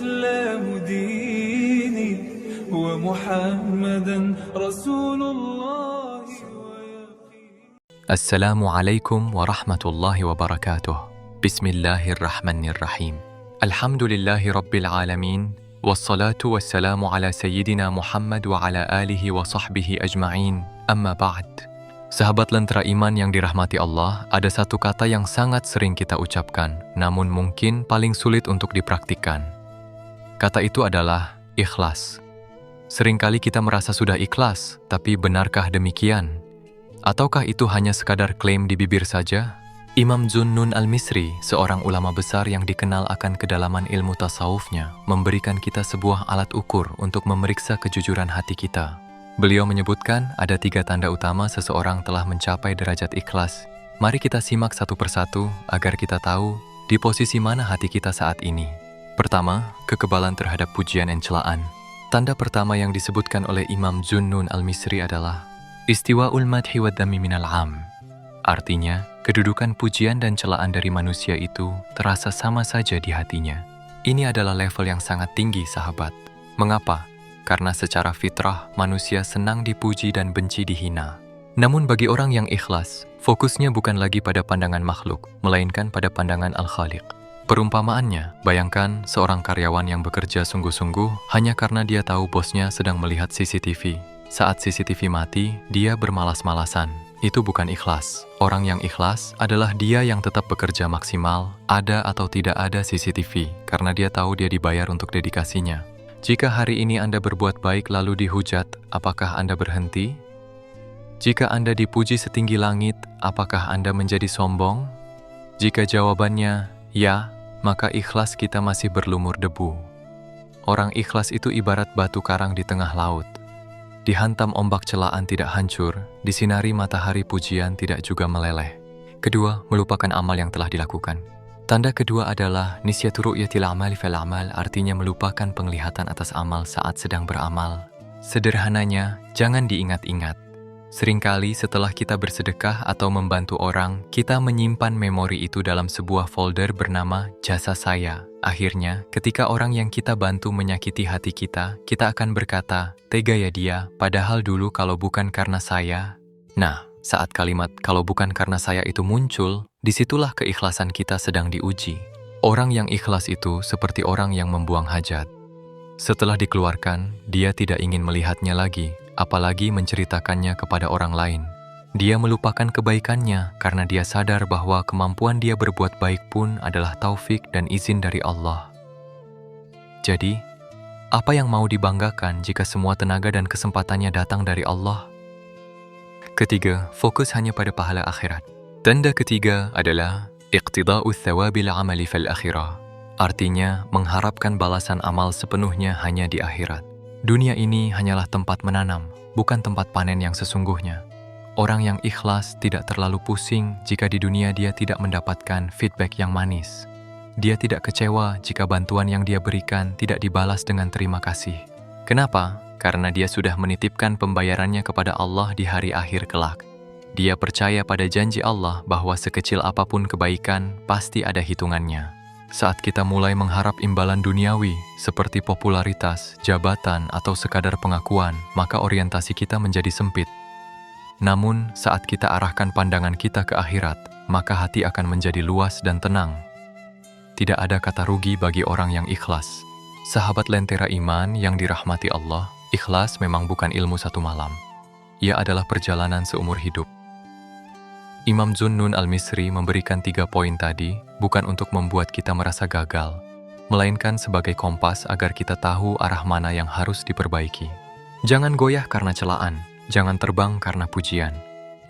الإسلام ديني ومحمدا رسول الله. Assalamualaikum warahmatullahi wabarakatuh. Bismillahirrahmanirrahim. Alhamdulillahi rabbil alamin. Wassalatu wassalamu ala sayyidina Muhammad wa ala alihi wa sahbihi ajma'in. Amma ba'd. Sahabat Lentera Iman yang dirahmati Allah, ada satu kata yang sangat sering kita ucapkan, namun mungkin paling sulit untuk dipraktikkan. Kata itu adalah ikhlas. Seringkali kita merasa sudah ikhlas, tapi benarkah demikian? Ataukah itu hanya sekadar klaim di bibir saja? Imam Zunnun Al-Misri, seorang ulama besar yang dikenal akan kedalaman ilmu tasawufnya, memberikan kita sebuah alat ukur untuk memeriksa kejujuran hati kita. Beliau menyebutkan ada 3 tanda utama seseorang telah mencapai derajat ikhlas. Mari kita simak satu persatu agar kita tahu di posisi mana hati kita saat ini. Pertama, kekebalan terhadap pujian dan celaan. Tanda pertama yang disebutkan oleh Imam Zunnun Al-Misri adalah istiwa'ul madhi wa dhammi minal 'am. Artinya, kedudukan pujian dan celaan dari manusia itu terasa sama saja di hatinya. Ini adalah level yang sangat tinggi, sahabat. Mengapa? Karena secara fitrah, manusia senang dipuji dan benci dihina. Namun bagi orang yang ikhlas, fokusnya bukan lagi pada pandangan makhluk, melainkan pada pandangan Al-Khaliq. Perumpamaannya, bayangkan seorang karyawan yang bekerja sungguh-sungguh hanya karena dia tahu bosnya sedang melihat CCTV. Saat CCTV mati, dia bermalas-malasan. Itu bukan ikhlas. Orang yang ikhlas adalah dia yang tetap bekerja maksimal, ada atau tidak ada CCTV, karena dia tahu dia dibayar untuk dedikasinya. Jika hari ini Anda berbuat baik lalu dihujat, apakah Anda berhenti? Jika Anda dipuji setinggi langit, apakah Anda menjadi sombong? Jika jawabannya ya, maka ikhlas kita masih berlumur debu. Orang ikhlas itu ibarat batu karang di tengah laut. Dihantam ombak celaan tidak hancur, disinari matahari pujian tidak juga meleleh. Kedua, melupakan amal yang telah dilakukan. Tanda kedua adalah nisyatu ru'yatil a'mali fil a'mal, artinya melupakan penglihatan atas amal saat sedang beramal. Sederhananya, jangan diingat-ingat. Seringkali setelah kita bersedekah atau membantu orang, kita menyimpan memori itu dalam sebuah folder bernama jasa saya. Akhirnya, ketika orang yang kita bantu menyakiti hati kita, kita akan berkata, tega ya dia, padahal dulu kalau bukan karena saya. Nah, saat kalimat kalau bukan karena saya itu muncul, disitulah keikhlasan kita sedang diuji. Orang yang ikhlas itu seperti orang yang membuang hajat. Setelah dikeluarkan, dia tidak ingin melihatnya lagi, apalagi menceritakannya kepada orang lain. Dia melupakan kebaikannya karena dia sadar bahwa kemampuan dia berbuat baik pun adalah taufik dan izin dari Allah. Jadi, apa yang mau dibanggakan jika semua tenaga dan kesempatannya datang dari Allah? Ketiga, fokus hanya pada pahala akhirat. Tanda ketiga adalah iqtida'u thawabil amali fil akhirah. Artinya, mengharapkan balasan amal sepenuhnya hanya di akhirat. Dunia ini hanyalah tempat menanam, bukan tempat panen yang sesungguhnya. Orang yang ikhlas tidak terlalu pusing jika di dunia dia tidak mendapatkan feedback yang manis. Dia tidak kecewa jika bantuan yang dia berikan tidak dibalas dengan terima kasih. Kenapa? Karena dia sudah menitipkan pembayarannya kepada Allah di hari akhir kelak. Dia percaya pada janji Allah bahwa sekecil apapun kebaikan, pasti ada hitungannya. Saat kita mulai mengharap imbalan duniawi, seperti popularitas, jabatan, atau sekadar pengakuan, maka orientasi kita menjadi sempit. Namun, saat kita arahkan pandangan kita ke akhirat, maka hati akan menjadi luas dan tenang. Tidak ada kata rugi bagi orang yang ikhlas. Sahabat Lentera Iman yang dirahmati Allah, ikhlas memang bukan ilmu satu malam. Ia adalah perjalanan seumur hidup. Imam Zunnun Al-Misri memberikan 3 poin tadi bukan untuk membuat kita merasa gagal, melainkan sebagai kompas agar kita tahu arah mana yang harus diperbaiki. Jangan goyah karena celaan, jangan terbang karena pujian.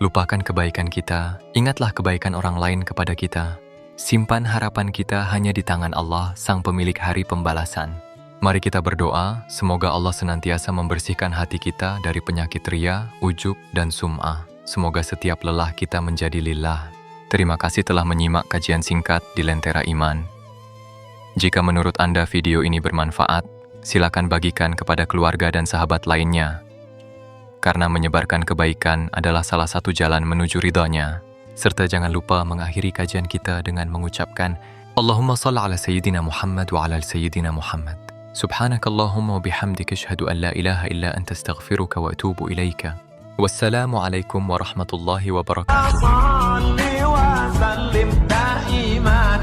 Lupakan kebaikan kita, ingatlah kebaikan orang lain kepada kita. Simpan harapan kita hanya di tangan Allah, Sang Pemilik Hari Pembalasan. Mari kita berdoa, semoga Allah senantiasa membersihkan hati kita dari penyakit ria, ujub, dan sum'ah. Semoga setiap lelah kita menjadi lillah. Terima kasih telah menyimak kajian singkat di Lentera Iman. Jika menurut Anda video ini bermanfaat, silakan bagikan kepada keluarga dan sahabat lainnya. Karena menyebarkan kebaikan adalah salah satu jalan menuju ridhanya. Serta jangan lupa mengakhiri kajian kita dengan mengucapkan اللهم صل على سيدنا محمد وعلى سيدنا محمد. سبحانك اللهم وبحمدك أشهد أن لا إله إلا أنت استغفرك وأتوب إليك. والسلام عليكم ورحمة الله وبركاته. صل وسلم دائما